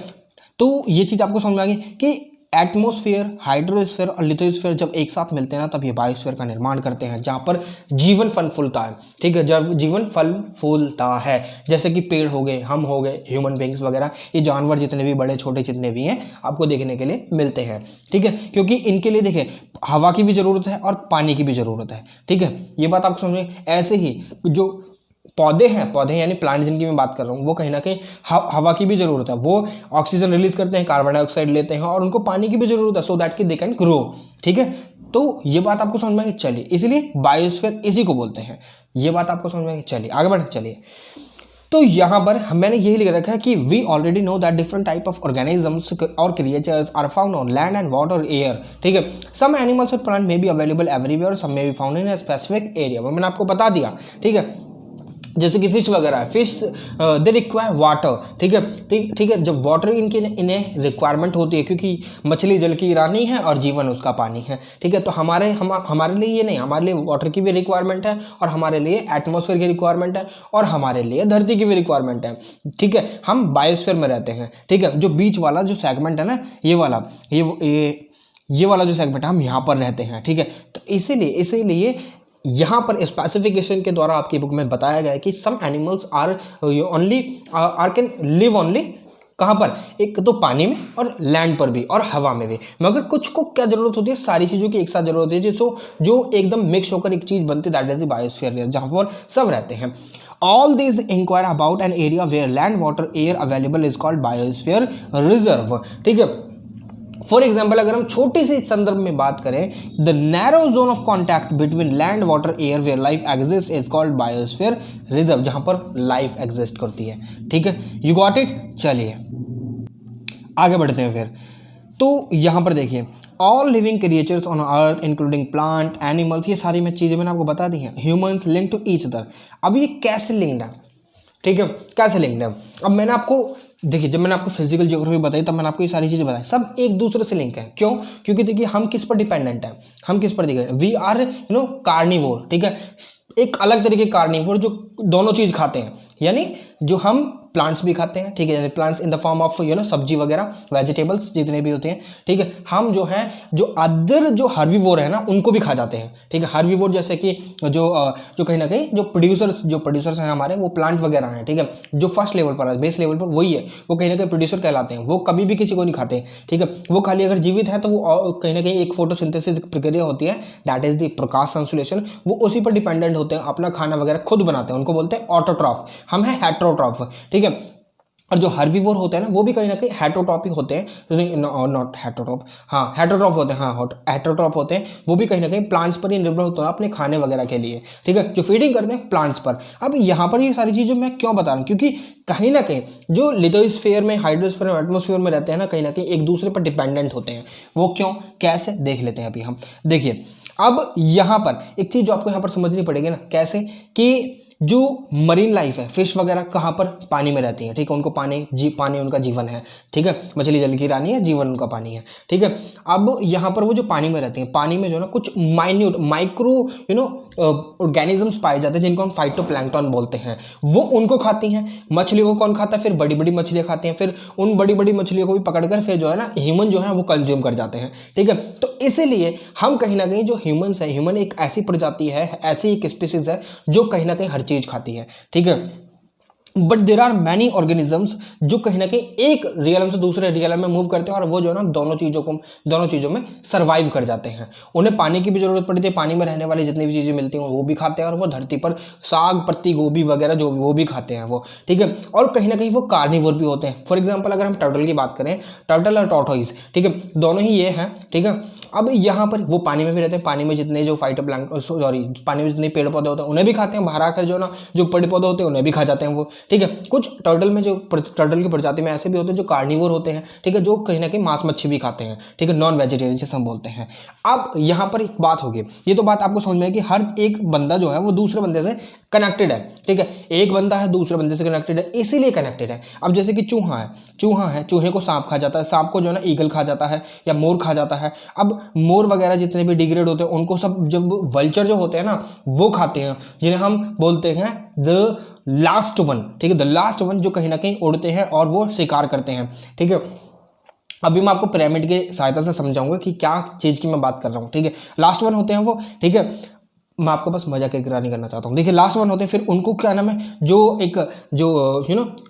तो ये चीज़ आपको समझ में आ गई कि एटमॉस्फेयर, हाइड्रोस्फीयर और लिथोस्फीयर जब एक साथ मिलते हैं ना, तब ये बायोस्फीयर का निर्माण करते हैं, जहाँ पर जीवन फल फूलता है। ठीक है, जब जीवन फल फूलता है, जैसे कि पेड़ हो गए, हम हो गए, ह्यूमन बींग्स वगैरह, ये जानवर जितने भी बड़े छोटे जितने भी हैं आपको देखने के लिए मिलते हैं। ठीक है, क्योंकि इनके लिए देखिए हवा की भी ज़रूरत है और पानी की भी ज़रूरत है। ठीक है, ये बात आपको समझ में। ऐसे ही जो पौधे यानी प्लांट जिनकी मैं बात कर रहा हूँ, वो कहीं ना कहीं हवा की भी जरूरत है, वो ऑक्सीजन रिलीज करते हैं, कार्बन डाइऑक्साइड लेते हैं, और उनको पानी की भी जरूरत है सो दैट कि दे कैन ग्रो। ठीक है, तो ये बात आपको समझ में आई। चलिए, इसलिए बायोस्फीयर इसी को बोलते हैं। ये बात आपको समझ में आई। चलिए आगे बढ़े। चलिए, तो यहाँ पर मैंने यही लिख रखा है कि we already know that different type of organisms और creatures are found on land and water air. ठीक है, सम एनिमल्स और plant may be available everywhere, some may be found in a specific area. मैंने आपको बता दिया। ठीक है, जैसे कि फिश वगैरह है, फिश दे रिक्वायर वाटर। ठीक है, ठीक है, जब वाटर इन्हें रिक्वायरमेंट होती है, क्योंकि मछली जल की रानी है और जीवन उसका पानी है। ठीक है, तो हमारे लिए ये नहीं, हमारे लिए वाटर की भी रिक्वायरमेंट है, और हमारे लिए एटमॉस्फेयर की रिक्वायरमेंट है, और हमारे लिए धरती की भी रिक्वायरमेंट है। ठीक है, हम बायोस्फीयर में रहते हैं। ठीक है, जो बीच वाला जो सेगमेंट है ना, ये वाला जो सेगमेंट है, हम यहाँ पर रहते हैं। ठीक है, तो इसीलिए यहाँ पर स्पेसिफिकेशन के द्वारा आपकी बुक में बताया गया है कि some animals are can live only कहाँ पर, एक तो पानी में और लैंड पर भी और हवा में भी, मगर कुछ को क्या जरूरत होती है, सारी चीज़ों की एक साथ जरूरत होती है, जिसको जो एकदम मिक्स होकर एक चीज़ बनती है, दैट इज द बायोस्फीयर, जहाँ पर सब रहते हैं। All this inquire about an area where land water air available is called biosphere reserve. ठीक है, फॉर एग्जाम्पल अगर हम छोटी सी संदर्भ में बात करें, the narrow zone of contact between land water air where life exist is called biosphere reserve, जहां पर लाइफ एग्जिस्ट करती है। ठीक है, यू गॉट इट। चलिए आगे बढ़ते हैं फिर। तो यहां पर देखिए, all living creatures on earth including plant, animals, ये सारी चीजें मैंने आपको बता दी हैं। Humans link to each other. अब ये कैसे लिंक्ड है? ठीक है, कैसे लिंक्ड है? अब मैंने आपको देखिए, जब मैंने आपको फिजिकल ज्योग्राफी बताई तब मैंने आपको ये सारी चीज़ें बताई, सब एक दूसरे से लिंक है। क्यों? क्योंकि देखिए हम किस पर डिपेंडेंट है, हम किस पर डिपेंडेंट, वी आर कार्निवोर। ठीक है, एक अलग तरीके कार्निवोर जो दोनों चीज़ खाते हैं, यानी जो हम प्लांट्स भी खाते हैं, ठीक है, plants in the form of सब्जी वगैरह, वेजिटेबल्स जितने भी होते हैं, ठीक है। हम जो है जो अदर जो हर्बीवोर है ना उनको भी खा जाते हैं, ठीक है। हर्बीवोर जैसे कि जो कहीं ना कहीं जो प्रोड्यूसर्स हैं हमारे, वो प्लांट वगैरह हैं, ठीक है। जो फर्स्ट लेवल पर है, बेस लेवल पर वही है, वो कहीं ना कहीं प्रोड्यूसर कहलाते हैं। वो कभी भी किसी को नहीं खाते, ठीक है। वो खाली अगर जीवित है तो वो कहीं ना कहीं एक फोटोसिंथेसिस प्रक्रिया होती है, दैट इज द प्रकाश संश्लेषण, वो उसी पर डिपेंडेंट होते हैं, अपना खाना वगैरह खुद बनाते हैं, उनको बोलते हैं ऑटोट्रॉफ। हम हैं हेटेरोट्रॉफ, ठीक है। और जो हर्बीवोर होते हैं ना वो भी कहीं ना कहीं हेटेरोट्रॉफी होते हैं, नॉट हेटेरोट्रॉफ, हाँ हेटेरोट्रॉफ होते हैं, हाँ हेटेरोट्रॉफ होते हैं। वो भी कहीं ना कहीं प्लांट्स पर ही निर्भर होते हैं अपने खाने वगैरह के लिए, ठीक है, जो फीडिंग करते हैं प्लांट्स पर। अब यहाँ पर ये सारी चीज़ें मैं क्यों बता रहा हूँ, क्योंकि कहीं ना कहीं जो लिथोस्फीयर में, हाइड्रोस्फीयर में, एटमोस्फीयर में रहते हैं ना, कहीं ना कहीं एक दूसरे पर डिपेंडेंट होते हैं। वो क्यों, कैसे, देख लेते हैं अभी हम। देखिए अब यहाँ पर एक चीज़ जो आपको यहाँ पर समझनी पड़ेगी ना, कैसे कि जो मरीन लाइफ है, फिश वगैरह कहाँ पर, पानी में रहती है, ठीक है। उनको पानी उनका जीवन है, ठीक है। मछली जल की रानी है, जीवन उनका पानी है, ठीक है। अब यहाँ पर वो जो पानी में रहती हैं, पानी में जो है ना कुछ माइन्यूट माइक्रो ऑर्गेनिजम्स पाए जाते हैं जिनको हम फाइटोप्लैंक्टन बोलते हैं, वो उनको खाती हैं। मछली को कौन खाता है, फिर बड़ी बड़ी मछलियाँ खाती हैं, फिर उन बड़ी बड़ी मछलियों को भी पकड़कर फिर जो है ना ह्यूमन जो है वो कंज्यूम कर जाते हैं, ठीक है। तो इसीलिए हम कहीं ना कहीं जो ह्यूमंस है, ह्यूमन एक ऐसी प्रजाति है, ऐसी एक स्पीसीज है जो कहीं ना कहीं हर चीज खाती है, ठीक है। But there are many organisms जो कहीं ना कहीं एक रियलम से दूसरे रियलम में मूव करते हैं, और वो जो है ना दोनों चीज़ों में सर्वाइव कर जाते हैं। उन्हें पानी की भी जरूरत पड़ती है, पानी में रहने वाली जितनी भी चीज़ें मिलती हैं वो भी खाते हैं, और वो धरती पर साग पत्ती गोभी वगैरह जो वो भी खाते हैं वो, ठीक है। और कहीं ना कहीं वो कार्निवोर भी होते हैं। फॉर एग्जाम्पल अगर हम टर्टल की बात करें, टर्टल और टॉर्टोइज, ठीक है, दोनों ही ये हैं, ठीक है। अब यहाँ पर वो पानी में भी रहते हैं, पानी में जितने जो पानी में जितने पेड़ पौधे होते हैं उन्हें भी खाते हैं, बाहर आकर जो ना जो पेड़ पौधे होते हैं उन्हें भी खा जाते हैं वो, ठीक है। कुछ टर्टल में जो टर्टल की प्रजाति में ऐसे भी होते हैं जो कार्निवोर होते हैं, ठीक है, जो कहीं ना कहीं मांस मच्छी भी खाते हैं, ठीक है, नॉन वेजिटेरियन जिसे हम बोलते हैं। अब यहाँ पर एक बात होगी, ये तो बात आपको समझ में है कि हर एक बंदा जो है वो दूसरे बंदे से कनेक्टेड है, ठीक है। एक बंदा है दूसरे बंदे से कनेक्टेड है, इसीलिए कनेक्टेड है। अब जैसे कि चूहा है, चूहे को सांप खा जाता है, सांप को जो है ना ईगल खा जाता है या मोर खा जाता है। अब मोर वगैरह जितने भी डिग्रेड होते हैं उनको सब जब वल्चर जो होते हैं ना वो खाते हैं, जिन्हें हम बोलते हैं द लास्ट वन, ठीक है, द लास्ट वन, जो कहीं ना कहीं उड़ते हैं और वो शिकार करते हैं, ठीक है। अभी मैं आपको पिरामिड की सहायता से समझाऊंगा कि क्या चीज़ की मैं बात कर रहा हूँ, ठीक है। लास्ट वन होते हैं वो, ठीक है। मैं आपको बस मजा के नहीं करना चाहता हूँ। देखिए लास्ट वन होते हैं, फिर उनको क्या नाम है, जो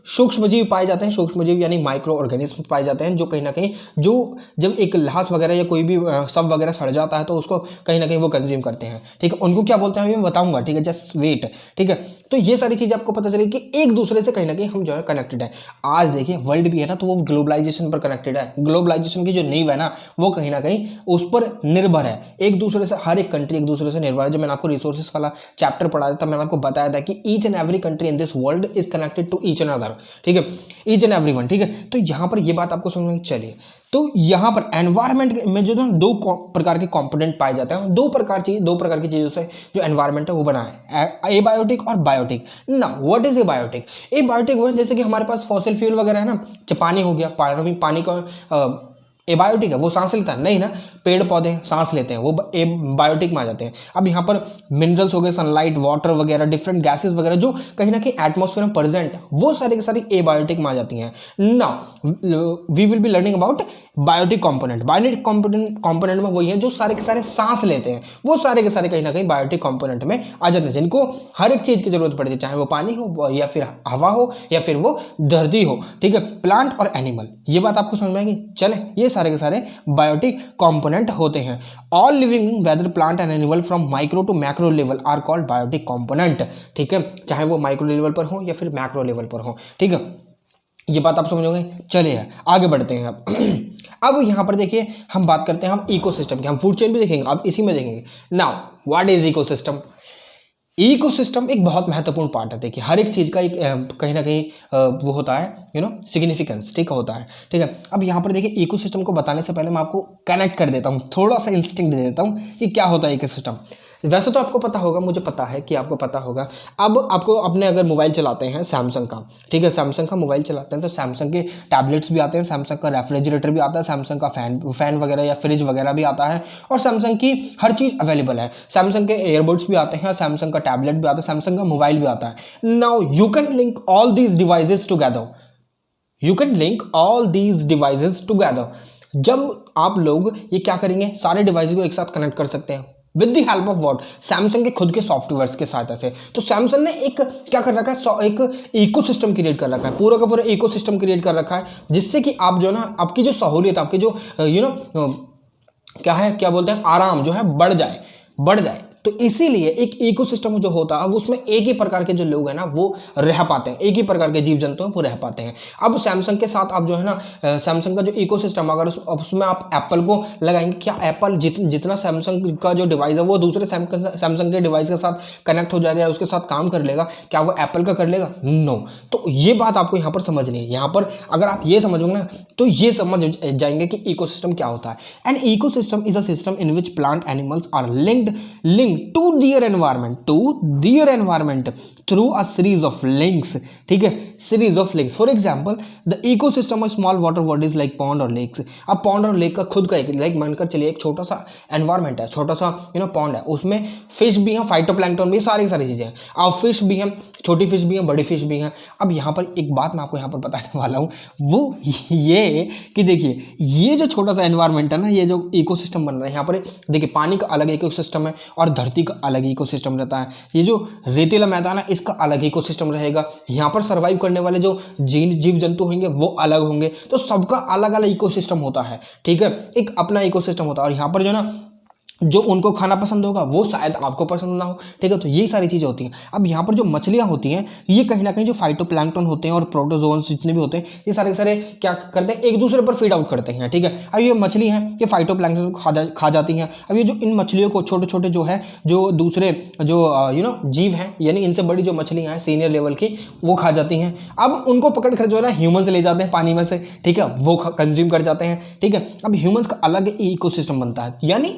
सूक्ष्म जीव पाए जाते हैं, सूक्ष्म जीव यानी माइक्रो ऑर्गेनिज्म पाए जाते हैं, जो कहीं ना कहीं जो जब एक लाश वगैरह या कोई भी सब वगैरह सड़ जाता है तो उसको कहीं ना कहीं वो कंज्यूम करते हैं, ठीक है। उनको क्या बोलते हैं अभी मैं बताऊंगा, ठीक है, जस्ट वेट, ठीक है। तो ये सारी चीज़ आपको पता चलेगी कि एक दूसरे से कहीं ना कहीं हम जो है कनेक्टेड है। आज देखिए वर्ल्ड भी है ना तो वो ग्लोबलाइजेशन पर कनेक्टेड है। ग्लोबलाइजेशन की जो नींव है ना वो कहीं ना कहीं उस पर निर्भर है, एक दूसरे से, हर एक कंट्री एक दूसरे से निर्भर है। जब मैंने आपको रिसोर्सेस वाला चैप्टर पढ़ाया था मैंने आपको बताया था कि each and every country in this world is connected to each and other, ठीक है, ईच एंड एवरी वन, ठीक है। तो यहाँ पर ये बात आपको समझ में चलिए। तो यहाँ पर एनवायरमेंट में जो दो प्रकार के कंपोनेंट पाए जाते हैं, दो प्रकार की चीजों से जो एनवायरमेंट है वो बना है, एबायोटिक और बायोटिक। ना व्हाट इज एबायोटिक? एबायोटिक वो है जैसे कि हमारे पास फॉसिल फ्यूल वगैरह है ना, पानी हो गया, पानी का एबायोटिक है, वो सांस लेता है नहीं ना, पेड़ पौधे सांस लेते हैं, वो बायोटिक में आ जाते हैं। अब यहाँ पर मिनरल्स हो गए, सनलाइट, वाटर वगैरह, डिफरेंट गैसेस वगैरह जो कहीं ना कहीं एटमॉस्फेयर में प्रेजेंट, वो सारी की सारी एबायोटिक में आ जाती हैं। Now we will be learning about biotic component. Biotic component में वही है जो सारे के सारे सांस लेते हैं, वो सारे के सारे कहीं ना कहीं बायोटिक कंपोनेंट में आ जाते हैं, जिनको हर एक चीज की जरूरत पड़ती है, चाहे वो पानी हो या फिर हवा हो या फिर वो धरती हो, ठीक है, प्लांट और एनिमल। ये बात आपको समझ में आएगी? चले, ये सारे के सारे बायोटिक कंपोनेंट होते हैं। All living whether plant and animal from micro to macro level are called biotic component, ठीक है, चाहे वो माइक्रो लेवल पर हो या फिर मैक्रो लेवल पर हो, ठीक है। ये बात आप समझोगे? चलिए आगे बढ़ते हैं अब अब यहाँ पर देखिए हम बात करते हैं हम इकोसिस्टम की, हम फूड चेन भी देखेंगे, अब इसी में देखेंगे। Now what is ecosystem? Ecosystem एक बहुत महत्वपूर्ण पार्ट है। देखिए हर एक चीज़ का एक कहीं ना कहीं वो होता है सिग्निफिकेंस, ठीक होता है, ठीक है। अब यहाँ पर देखिए इकोसिस्टम को बताने से पहले मैं आपको कनेक्ट कर देता हूँ, थोड़ा सा इंस्टिंक्ट दे देता हूँ कि क्या होता है इकोसिस्टम। वैसे तो आपको पता होगा, मुझे पता है कि आपको पता होगा। अब आपको अपने अगर मोबाइल चलाते हैं सैमसंग का, ठीक है, सैमसंग का मोबाइल चलाते हैं तो सैमसंग के टैबलेट्स भी आते हैं, सैमसंग का रेफ्रिजरेटर भी आता है, सैमसंग का फैन वगैरह या फ्रिज वगैरह भी आता है, और सैमसंग की हर चीज़ अवेलेबल है। सैमसंग के एयरबड्स भी आते हैं, सैमसंग का टैबलेट भी आता है, सैमसंग का मोबाइल भी आता है। Now you can link all these devices together, you can link all these devices together. जब आप लोग ये क्या करेंगे, सारे डिवाइस को एक साथ कनेक्ट कर सकते हैं with the help of what, Samsung के खुद के सॉफ्टवेयर्स के सहायता से। तो सैमसंग ने एक क्या कर रखा है, एक इकोसिस्टम क्रिएट कर रखा है, पूरा का पूरा इकोसिस्टम क्रिएट कर रखा है, जिससे कि आप जो ना आपकी जो सहूलियत, आपकी जो क्या है, क्या बोलते हैं, आराम जो है बढ़ जाए। तो इसीलिए एक इकोसिस्टम जो होता है वो उसमें एक ही प्रकार के जो लोग हैं ना वो रह पाते हैं, एक ही प्रकार के जीव जंतु हैं वो रह पाते हैं। अब सैमसंग के साथ आप जो है ना सैमसंग का जो इकोसिस्टम, अगर उसमें आप एप्पल को लगाएंगे, क्या एप्पल जितना सैमसंग का जो डिवाइस है वो दूसरे सैमसंग के डिवाइस के साथ कनेक्ट हो जाएगा, उसके साथ काम कर लेगा, क्या वो एप्पल का कर लेगा? नो। तो ये बात आपको यहाँ पर समझनी है। यहाँ पर अगर आप ये समझोगे ना तो ये समझ जाएंगे कि इकोसिस्टम क्या होता है। An ecosystem is a system in which plant animals are linked to their environment through a series of links, ठीक है, series of links. For example, the ecosystem of small water bodies like pond or lakes. अब pond और lake का खुद का एक लाइक मानकर चलिए एक छोटा सा एनवायरमेंट है, छोटा सा पॉन्ड है, उसमें फिश भी है, फाइटोप्लैंक्टन भी, सारी चीजें हैं। अब फिश भी है, छोटी फिश भी है, बड़ी फिश भी है। अब यहाँ पर एक बात मैं आपको यहाँ पर बताने वाला हूँ, वो ये कि देखिए ये जो छोटा सा एनवायरमेंट है ना, ये जो इकोसिस्टम बन रहा है यहाँ पर, देखिए पानी का अलग इकोसिस्टम है और धरती का अलग इकोसिस्टम रहता है। ये जो रेतीला मैदान है इसका अलग इकोसिस्टम रहेगा। यहाँ पर सर्वाइव करने वाले जो जीव जंतु होंगे वो अलग होंगे। तो सबका अलग अलग इकोसिस्टम होता है, ठीक है, एक अपना इकोसिस्टम होता है। और यहाँ पर जो ना जो उनको खाना पसंद होगा वो शायद आपको पसंद ना हो, ठीक है। तो ये सारी चीज़ें होती हैं। अब यहाँ पर जो मछलियाँ होती हैं ये कहीं ना कहीं जो फाइटोप्लैंक्टन होते हैं और प्रोटोजोन्स जितने भी होते हैं ये सारे के सारे क्या करते हैं, एक दूसरे पर फीड आउट करते हैं, ठीक है। अब ये मछली हैं ये फाइटोप्लैंक्टन को खा जाती हैं। अब ये जो इन मछलियों को छोटे छोटे जो है जो दूसरे जो जीव हैं, यानी इनसे बड़ी जो मछलियाँ हैं सीनियर लेवल की, वो खा जाती हैं। अब उनको पकड़ कर जो है ना ह्यूमन्स ले जाते हैं पानी में से, ठीक है, वो कंज्यूम कर जाते हैं, ठीक है। अब ह्यूमन्स का अलग इकोसिस्टम बनता है। यानी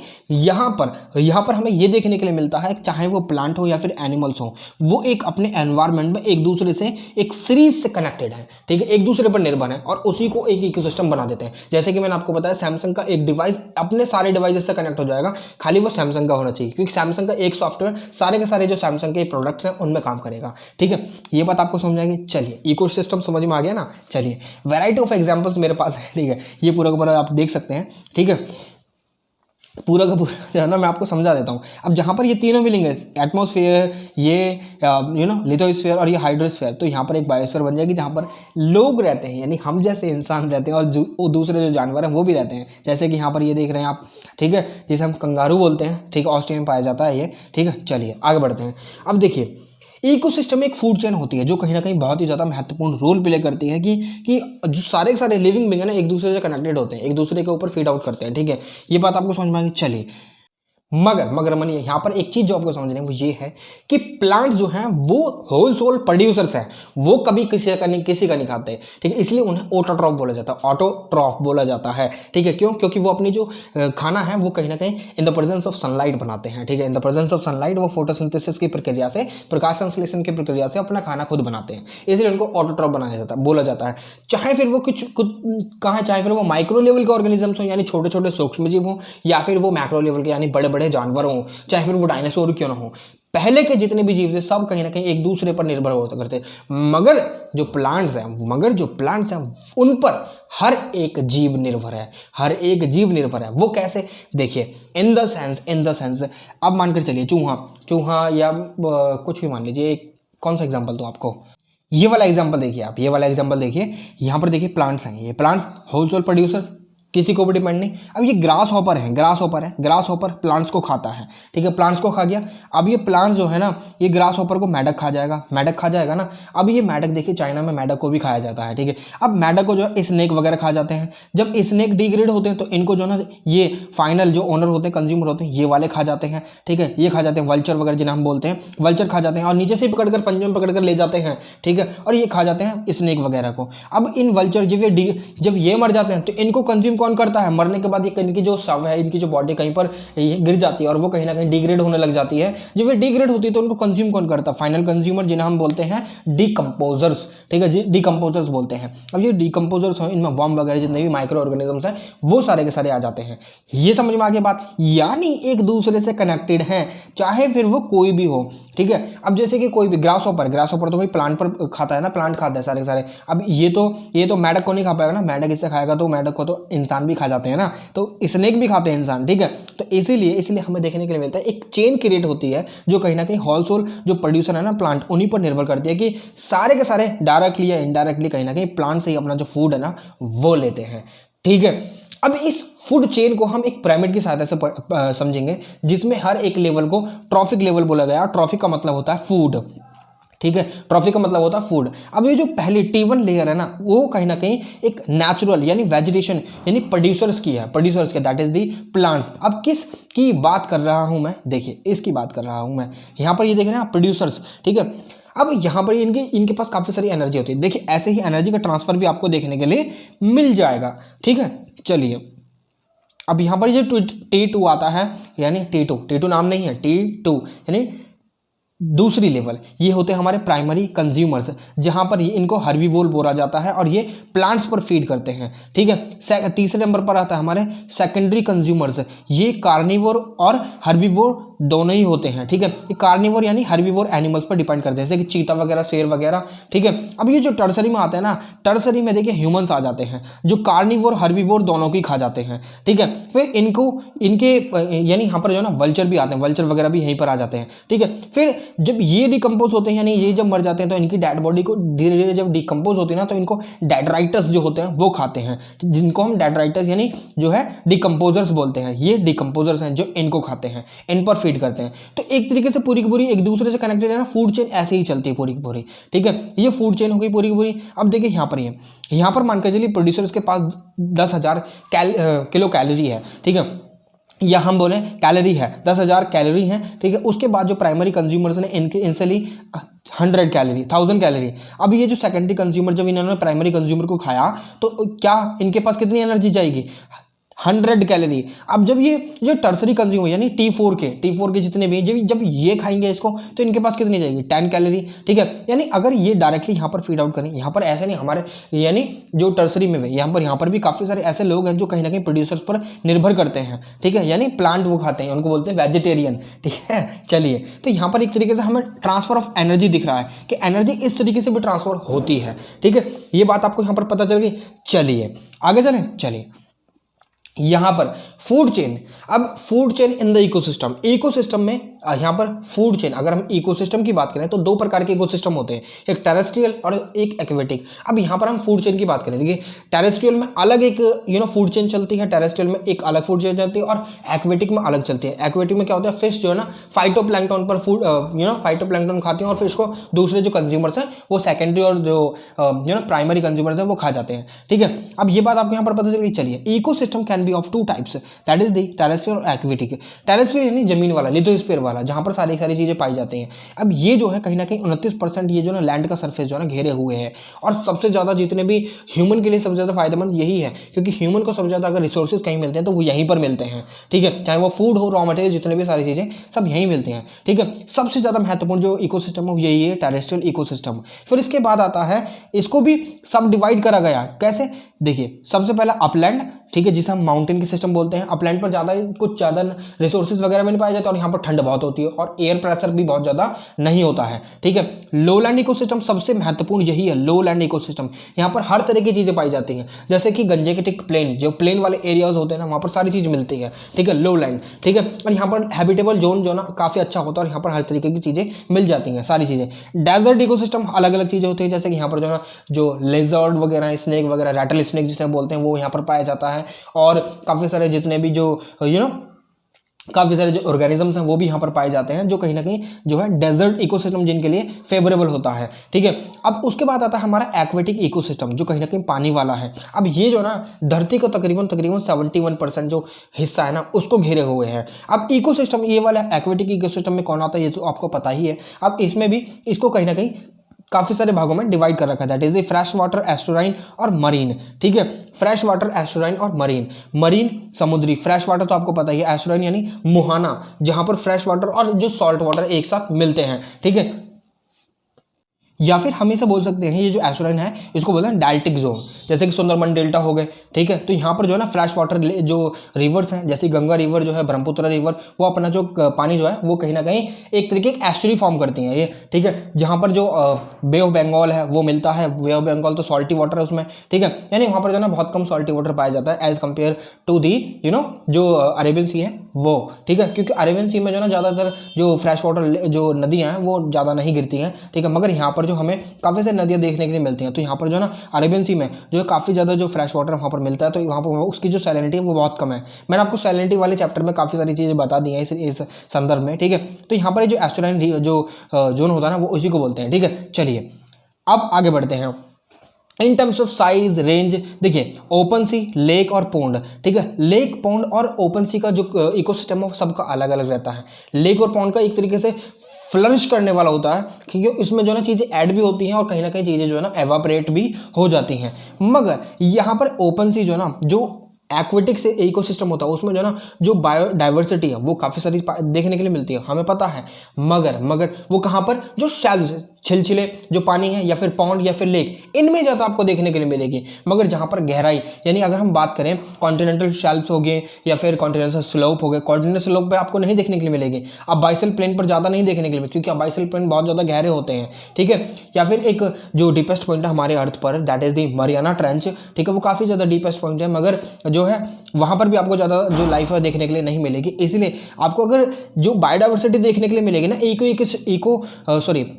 यहाँ पर हमें ये देखने के लिए मिलता है चाहे वो प्लांट हो या फिर एनिमल्स हो, वो एक अपने एनवायरनमेंट में एक दूसरे से एक सीरीज से कनेक्टेड है, ठीक है, एक दूसरे पर निर्भर है और उसी को एक इकोसिस्टम बना देते हैं। जैसे कि मैंने आपको बताया सैमसंग का एक डिवाइस अपने सारे डिवाइस से कनेक्ट हो जाएगा, खाली वो सैमसंग का होना चाहिए, क्योंकि सैमसंग का एक सॉफ्टवेयर सारे के सारे जो सैमसंग के प्रोडक्ट्स हैं उनमें काम करेगा, ठीक है। ये बात आपको समझ आएगी। चलिए इकोसिस्टम समझ में आ गया ना। चलिए वैरायटी ऑफ एग्जांपल्स मेरे पास है, ठीक है, ये पूरा का पूरा आप देख सकते हैं, ठीक है, पूरा का पूरा जो है ना मैं आपको समझा देता हूँ। अब जहाँ पर ये तीनों भी लिंक है, एटमॉस्फेयर, ये लिथोस्फीयर और ये हाइड्रोस्फीयर, तो यहाँ पर एक बायोस्फीयर बन जाएगी जहाँ पर लोग रहते हैं, यानी हम जैसे इंसान रहते हैं और जो दूसरे जो जानवर हैं वो भी रहते हैं। जैसे कि यहाँ पर ये देख रहे हैं आप, ठीक है, जिसे हम कंगारू बोलते हैं, ठीक है, ऑस्ट्रेलिया में पाया जाता है ये, ठीक है। चलिए आगे बढ़ते हैं। अब देखिए इकोसिस्टम एक फूड चेन होती है जो कहीं ना कहीं बहुत ही ज़्यादा महत्वपूर्ण रोल प्ले करती है कि जो सारे के सारे लिविंग बीइंग है ना एक दूसरे से कनेक्टेड होते हैं, एक दूसरे के ऊपर फीड आउट करते हैं, ठीक है। ये बात आपको समझ में आ गई। चलिए मगर मानिए यहाँ पर एक चीज जो आपको समझनी है वो ये है कि प्लांट्स जो हैं वो होल सोल प्रोड्यूसर्स हैं, वो कभी किसी का नहीं खाते, ठीक है, इसलिए उन्हें ऑटोट्रॉफ बोला जाता है, ठीक है। क्यों? क्योंकि वो अपनी जो खाना है वो कहीं ना कहीं in the presence of sunlight बनाते हैं, ठीक है, in the presence of sunlight वो फोटोसिंथेसिस की प्रक्रिया से, प्रकाश संश्लेषण की प्रक्रिया से अपना खाना खुद बनाते हैं, इसलिए उनको ऑटोट्रॉफ बोला जाता है। चाहे फिर वो कहाँ, चाहे फिर वो माइक्रो लेवल के ऑर्गेनिजम्स हो यानी छोटे छोटे सूक्ष्म जीव हों, या फिर वो मैक्रो लेवल के यानी बड़े बड़े जानवर हों, चाहे फिर वो डायनासोर क्यों ना हो, पहले के जितने भी जीव थे सब कहीं ना कहीं एक दूसरे पर निर्भर होते करते। मगर जो प्लांट्स हैं उन पर हर एक जीव निर्भर है। वो कैसे? देखिए इन द सेंस अब मानकर चलिए चूहा या कुछ भी मान लीजिए, कौन सा एग्जांपल दूं आपको, ये वाला एग्जांपल देखिए, यहाँ पर देखिए प्लांट्स हैं, ये प्लांट्स होलसेल प्रोड्यूसर्स, किसी को भी डिपेंड नहीं। अब ये ग्रास हॉपर प्लांट्स को खाता है, ठीक है, प्लांट्स को खा गया। अब ये प्लांट्स जो है ना ये ग्रास हॉपर को मेढक खा जाएगा ना। अब ये मेढक देखिए चाइना में मेढक को भी खाया जाता है, ठीक है। अब मेढक को जो है स्नेक वगैरह खा जाते हैं। जब स्नेक डिग्रेड होते हैं तो इनको जो ना ये फाइनल जो ओनर होते हैं, कंज्यूमर होते हैं, ये वाले खा जाते हैं, ठीक है, ये खा जाते हैं वल्चर वगैरह जिन्हें हम बोलते हैं, वल्चर खा जाते हैं और नीचे से पकड़कर पंजे में पकड़कर ले जाते हैं, ठीक है, और ये खा जाते हैं स्नेक वगैरह को। अब इन वल्चर जब ये मर जाते हैं तो इनको कंज्यूम कौन करता है, मरने के बाद ये इनकी जो शव है, इनकी जो बॉडी कहीं पर गिर जाती है और वो कहीं ना कहीं डिग्रेड होने लग जाती है। जब ये डिग्रेड होती है तो उनको कंज्यूम कौन करता है, फाइनल कंज्यूमर, जिन्हें हम बोलते हैं डिकम्पोजर्स, ठीक है जी, डिकम्पोजर्स बोलते हैं। अब ये डिकम्पोजर्स हैं, इनमें वर्म वगैरह जितने भी माइक्रो ऑर्गेनिजम्स हैं वो सारे के सारे आ जाते हैं। ये समझ में आ गया बात, यानी एक दूसरे से कनेक्टेड हैं, चाहे फिर वो कोई भी हो, ठीक है। अब जैसे कि कोई भी ग्रास ऑपर तो भाई प्लांट पर खाता है ना, प्लांट खाता है सारे के सारे। अब ये तो मेढक को नहीं खा पाएगा ना, मेढक इससे खाएगा तो मेढक को तो इंसान भी खा जाते हैं ना, तो स्नेक भी खाते हैं इंसान, ठीक है। तो इसीलिए हमें देखने के लिए मिलता है एक चेन क्रिएट होती है जो कहीं ना कहीं होल जो प्रोड्यूसर है ना प्लांट, उन्हीं पर निर्भर करती है कि सारे के सारे डायरेक्टली या इनडायरेक्टली कहीं ना कहीं प्लांट से ही अपना जो फूड है ना वो लेते हैं, ठीक है। अब इस फूड चेन को हम एक पिरामिड की सहायता से समझेंगे, जिसमें हर एक लेवल को ट्रॉफिक लेवल बोला गया। ट्रॉफिक का मतलब होता है फूड, ठीक है, ट्रॉफिक का मतलब होता है फूड। अब ये जो पहली T1 लेयर है ना वो कहीं ना कहीं एक नेचुरल यानी वेजिटेशन यानी प्रोड्यूसर्स की है, दैट इज दी प्लांट्स। अब किस की बात कर रहा हूं मैं, देखिए इसकी बात कर रहा हूं मैं, यहां पर ये देख रहे हैं प्रोड्यूसर्स, ठीक है। अब यहाँ पर इनके पास काफ़ी सारी एनर्जी होती है, देखिए ऐसे ही एनर्जी का ट्रांसफर भी आपको देखने के लिए मिल जाएगा, ठीक है। चलिए अब यहाँ पर ये T2 आता है, यानी T2 नाम नहीं है, T2 यानी दूसरी लेवल, ये होते हैं हमारे प्राइमरी कंज्यूमर्स, जहां पर इनको हर्बीवोर बोला जाता है और ये प्लांट्स पर फीड करते हैं, ठीक है। तीसरे नंबर पर आता है हमारे सेकेंडरी कंज्यूमर्स, ये कार्निवोर और हर्बीवोर दोनों ही होते हैं, ठीक है। ये कार्निवोर यानी हर्बीवोर एनिमल्स पर डिपेंड करते हैं, जैसे कि चीता वगैरह, शेर वगैरह, ठीक है। अब ये जो टर्सरी में आते हैं ना, टर्सरी में देखिए ह्यूमंस आ जाते हैं जो कार्निवोर हर्बीवोर दोनों की खा जाते हैं, ठीक है। फिर इनके यानी यहाँ पर जो है ना वल्चर भी आते हैं, वल्चर वगैरह भी यहीं पर आ जाते हैं, ठीक है। फिर जब ये डिकम्पोज होते हैं यानी ये जब मर जाते हैं तो इनकी डेड बॉडी को धीरे धीरे जब डिकम्पोज होती है ना तो इनको डेट्राइटस जो होते हैं वो खाते हैं, जिनको हम डेट्राइटस यानी जो है डिकम्पोजर्स बोलते हैं। ये डिकम्पोजर्स हैं जो इनको खाते हैं, इन पर फीड करते हैं। तो एक तरीके से पूरी की पूरी एक दूसरे से कनेक्टेड है ना, फूड चेन ऐसे ही चलती है पूरी की पूरी, ठीक है। ये फूड चेन हो गई पूरी की पूरी। अब देखिए यहाँ पर मान के चलिए प्रोड्यूसर्स के पास 10,000 किलो कैलोरी है, ठीक है, या हम बोले कैलोरी है 10,000 कैलोरी है, ठीक है। उसके बाद जो प्राइमरी कंज्यूमर्स ने इनसे ली 100 कैलोरी, 1000 कैलोरी। अब ये जो सेकेंडरी कंज्यूमर जब इन्होंने प्राइमरी कंज्यूमर को खाया तो क्या इनके पास कितनी एनर्जी जाएगी, 100 कैलोरी। अब जब ये जो टर्सरी कंज्यूमर यानी T4 के जितने भी जब ये खाएंगे इसको तो इनके पास कितनी जाएगी, 10 कैलोरी, ठीक है। यानी अगर ये डायरेक्टली यहाँ पर फीड आउट करें, यहाँ पर ऐसे नहीं, हमारे यानी जो टर्सरी में यहाँ पर भी काफ़ी सारे ऐसे लोग हैं जो कहीं ना कहीं प्रोड्यूसर्स पर निर्भर करते हैं, ठीक है, यानी प्लांट वो खाते हैं, उनको बोलते हैं वेजिटेरियन, ठीक है। चलिए तो यहाँ पर एक तरीके से हमें ट्रांसफर ऑफ एनर्जी दिख रहा है कि एनर्जी इस तरीके से भी ट्रांसफर होती है, ठीक है। ये बात आपको यहाँ पर पता चल गई। चलिए आगे चलिए यहां पर फूड चेन। अब food chain in the ecosystem में यहाँ पर फूड चेन, अगर हम इकोसिस्टम की बात करें तो दो प्रकार के इकोसिस्टम होते हैं, एक टेरेस्ट्रियल और एक एक्वेटिक। अब यहाँ पर हम फूड चेन की बात करें, देखिए टेरेस्ट्रियल में अलग एक फूड चेन चलती है, टेरेस्ट्रियल में एक अलग फूड चेन चलती है और एक्वेटिक में अलग चलती है। एक्वेटिक में क्या होता है, फिश जो है ना फाइटोप्लैंक्टन पर फूड फाइटोप्लैंक्टन खाती हैं और फिश को दूसरे जो कंज्यूमर्स हैं वो सेकेंडरी और जो प्राइमरी कंज्यूमर्स हैं वो खा जाते हैं, ठीक है। अब ये बात आपको यहाँ पर पता चल गई। चलिए ecosystem can be of 2 types, that is the terrestrial और एक्वेटिक। टेरेस्ट्रियल यानी जमीन वाला, लिथोस्फीयर वाला, जहां पर सारी चीजें पाई जाती हैं। अब ये जो है कहीं ना कहीं 29% ये जो ना लैंड का सरफेस जो है ना घेरे हुए है, और सबसे ज्यादा जितने भी ह्यूमन के लिए सबसे ज्यादा फायदेमंद यही है, क्योंकि ह्यूमन को सबसे ज्यादा अगर रिसोर्सेज कहीं मिलते हैं तो वो यहीं पर मिलते हैं, ठीक है। चाहे वो फूड हो, रॉ मटेरियल, जितने भी सारी चीजें सब यहीं मिलते हैं, ठीक है। सबसे ज्यादा महत्वपूर्ण जो इकोसिस्टम है यही है, टेरेस्ट्रियल इकोसिस्टम। फिर इसके बाद आता है, इसको भी सब डिवाइड करा गया, कैसे, देखिए सबसे पहला अपलैंड, ठीक है, जिसे हम माउंटेन के सिस्टम बोलते हैं। अपलैंड पर कुछ ज्यादा रिसोर्सेज वगैरह भी नहीं पाए जाते और यहाँ पर ठंड बहुत होती है और एयर प्रेशर भी बहुत ज्यादा नहीं होता है, ठीक है। लोलैंड इकोसिस्टम सबसे महत्वपूर्ण यही है, लोलैंड इकोसिस्टम। यहाँ पर हर तरह की चीजें पाई जाती हैं, जैसे कि गंजेटिक प्लेन, जो प्लेन वाले एरियाज होते हैं ना वहाँ पर सारी चीज मिलती है, ठीक है, लोलैंड, ठीक है। और यहाँ पर हैबिटेबल जोन जो ना काफी अच्छा होता है और यहाँ पर हर तरीके की चीजें मिल जाती हैं, सारी चीजें। डेजर्ट इकोसिस्टम अलग अलग चीजें होती है, जैसे कि यहाँ पर जो ना जो लेजर्ड वगैरह, स्नेक वगैरह, रैटल स्नेक जिसे बोलते हैं वो यहाँ पर पाया जाता है, और काफी सारे जितने भी जो काफ़ी सारे जो ऑर्गेनिजम्स हैं वो भी यहाँ पर पाए जाते हैं, जो कहीं ना कहीं जो है डेजर्ट इकोसिस्टम जिनके लिए फेवरेबल होता है, ठीक है। अब उसके बाद आता है हमारा एक्वेटिक इकोसिस्टम, जो कहीं ना कहीं पानी वाला है। अब ये जो ना धरती का तकरीबन 71% जो हिस्सा है ना उसको घेरे हुए हैं। अब इकोसिस्टम ये वाला एक्वेटिक इकोसिस्टम में कौन आता है ये तो आपको पता ही है। अब इसमें भी इसको कहीं ना कहीं काफ़ी सारे भागों में डिवाइड कर रखा है, that is the fresh water, estuarine और मरीन। ठीक है, फ्रेश वाटर, एस्टुराइन और मरीन। मरीन समुद्री, फ्रेश वाटर तो आपको पता ही है, एस्टुराइन यानी मुहाना, जहां पर फ्रेश वाटर और जो सॉल्ट वाटर एक साथ मिलते हैं। ठीक है, या फिर हम इसे बोल सकते हैं, ये जो एस्टुराइन है इसको बोलते हैं डेल्टिक जोन, जैसे कि सुंदरबन डेल्टा हो गए। ठीक है, तो यहाँ पर जो है ना फ्रेश वाटर जो रिवर्स हैं, जैसे गंगा रिवर जो है, ब्रह्मपुत्र रिवर, वो अपना जो पानी जो है वो कहीं ना कहीं एक तरीके की एस्टुरी फॉर्म करती हैं ये। ठीक है, जहाँ पर जो बे ऑफ बंगाल है वो मिलता है, बे ऑफ बंगाल तो सॉल्टी वाटर है उसमें। ठीक है, यानी वहाँ पर जो है ना बहुत कम सॉल्टी वाटर पाया जाता है एज कम्पेयर टू दी जो अरेबियन सी है वो। ठीक है, क्योंकि अरेबियन सी में जो है ना ज़्यादातर जो फ्रेश वाटर जो नदियाँ हैं वो ज़्यादा नहीं गिरती हैं। ठीक है, मगर यहाँ पर जो हमें काफ़ी सारी नदियाँ देखने के लिए मिलती हैं, तो यहाँ पर जो है ना अरेबियन सी में जो है काफ़ी ज़्यादा जो फ्रेश वाटर वहाँ पर मिलता है, तो वहाँ पर उसकी जो सैलिनिटी है वो बहुत कम है। मैंने आपको सैलिनिटी वाले चैप्टर में काफ़ी सारी चीज़ें बता दी हैं इस संदर्भ में। ठीक है, तो यहाँ पर जो एस्टुराइन जो जोन होता है ना वो उसी को बोलते हैं। ठीक है, चलिए अब आगे बढ़ते हैं। In terms of size, range, देखिए ओपन सी, लेक और पोंड। ठीक है, लेक, पोंड और ओपन सी का जो इकोसिस्टम है सबका अलग अलग रहता है। लेक और पोंड का एक तरीके से फ्लरिश करने वाला होता है, क्योंकि इसमें जो है ना चीज़ें ऐड भी होती हैं और कहीं ना कहीं चीज़ें जो है ना एवापरेट भी हो जाती हैं। मगर यहाँ पर ओपन सी जो है ना, जो एक्वेटिक से इकोसिस्टम होता है उसमें जो है ना जो बायोडाइवर्सिटी है वो काफ़ी सारी देखने के लिए मिलती है, हमें पता है। मगर वो कहाँ पर, जो शेल्स, छिलछिले जो पानी है, या फिर पॉन्ड या फिर लेक, इनमें ज़्यादा आपको देखने के लिए मिलेगी। मगर जहाँ पर गहराई, यानी अगर हम बात करें कॉन्टिनेंटल शेल्फ्स हो गए या फिर कॉन्टिनेंटल स्लोप हो गए, कॉन्टिनेंटल स्लोप पे आपको नहीं देखने के लिए मिलेगी, अब बाइसल प्लेन पर ज़्यादा नहीं देखने के लिए, क्योंकि बाइसल प्लेन बहुत ज़्यादा गहरे होते हैं। ठीक है, या फिर एक जो डीपेस्ट पॉइंट है हमारे अर्थ पर, that is the Mariana trench. ठीक है, वो काफ़ी ज़्यादा डीपेस्ट पॉइंट है, मगर जो है वहाँ पर भी आपको ज़्यादा जो लाइफ है देखने के लिए नहीं मिलेगी। इसलिए आपको अगर जो बायोडाइवर्सिटी देखने के लिए मिलेगी ना,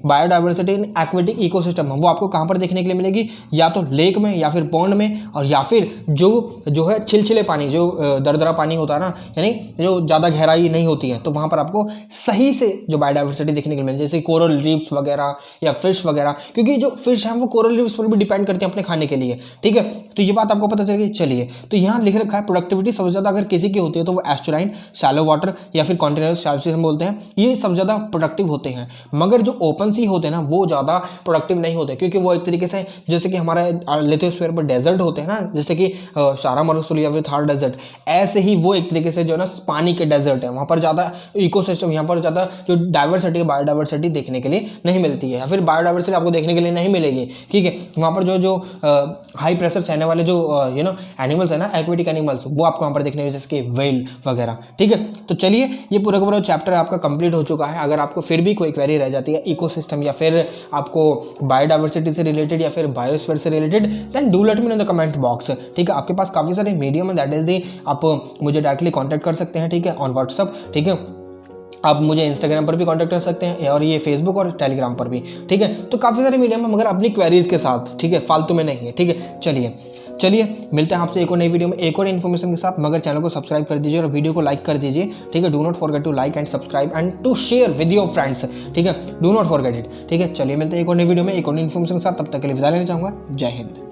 बायोडाइवर्सिटी इन एक्वेटिक इकोसिस्टम, वो आपको कहाँ पर देखने के लिए मिलेगी, या तो लेक में या फिर पॉन्ड में, और या फिर जो है छिलछिले पानी, जो दरदरा पानी होता है ना, यानी जो ज़्यादा गहराई नहीं होती है, तो वहाँ पर आपको सही से जो बायोडाइवर्सिटी देखने के लिए मिलेगी, जैसे कोरल रीफ्स वगैरह या फिश वगैरह, क्योंकि जो फिश है वो कोरल रीफ्स पर भी डिपेंड करते हैं अपने खाने के लिए। ठीक है, तो ये बात आपको पता चल गई। चलिए, तो यहाँ लिख रखा है प्रोडक्टिविटी सबसे ज़्यादा अगर किसी की होती है तो वो एस्टुराइन, शैलो वाटर या फिर कॉन्टिनेंटल शेल्फ हम बोलते हैं, ये सब ज़्यादा प्रोडक्टिव होते हैं। मगर जो ओपन सी होते हैं ना वो ज़्यादा प्रोडक्टिव नहीं होते, क्योंकि वो एक तरीके से जैसे कि हमारा लिथोस्फीयर पर डेजर्ट होते हैं ना, जैसे कि सारा मरुस्थल या फिर थार डेजर्ट, ऐसे ही वो एक तरीके से जो है ना पानी के डेजर्ट है, वहाँ पर ज़्यादा इकोसिस्टम, यहाँ पर ज़्यादा जो डाइवर्सिटी बायोडाइवर्सिटी देखने के लिए नहीं मिलती है, या फिर बायोडाइवर्सिटी आपको देखने के लिए नहीं मिलेगी। ठीक है, वहाँ पर जो हाई प्रेशर सहने वाले जो एनिमल्स है ना, एक्वेटिक एनिमल्स, वो आपको वहाँ पर देखने को, जैसे कि व्हेल वगैरह। ठीक है, तो चलिए ये पूरा का पूरा चैप्टर आपका कंप्लीट हो चुका है। अगर आपको फिर भी कोई क्वेरी रह जाती है इकोसिस्टम या फिर आपको बायोडाइवर्सिटी से रिलेटेड या फिर बायोस्फीयर से related, then do let me know in the comment box. ठीक है, आपके पास काफ़ी सारे मीडियम है, दैट इज दी आप मुझे डायरेक्टली कॉन्टैक्ट कर सकते हैं। ठीक है, ऑन व्हाट्सअप। ठीक है, आप मुझे इंस्टाग्राम पर भी कांटेक्ट कर सकते हैं, और ये फेसबुक और टेलीग्राम पर भी। ठीक है, तो काफ़ी सारे मीडियम है, मगर अपनी क्वेरीज के साथ। ठीक है, फालतू में नहीं है। ठीक है, चलिए मिलते हैं आपसे एक और नई वीडियो में एक और इन्फॉर्मेशन के साथ। मगर चैनल को सब्सक्राइब कर दीजिए और वीडियो को लाइक कर दीजिए। ठीक है, do not forget to like and subscribe and to share with your friends. ठीक है, डू नॉट फॉरगेट इट। ठीक है, चलिए मिलते हैं एक और नई वीडियो में एक और इन्फॉर्मेशन के साथ। तब तक के लिए विदा लेना चाहूँगा। जय हिंद।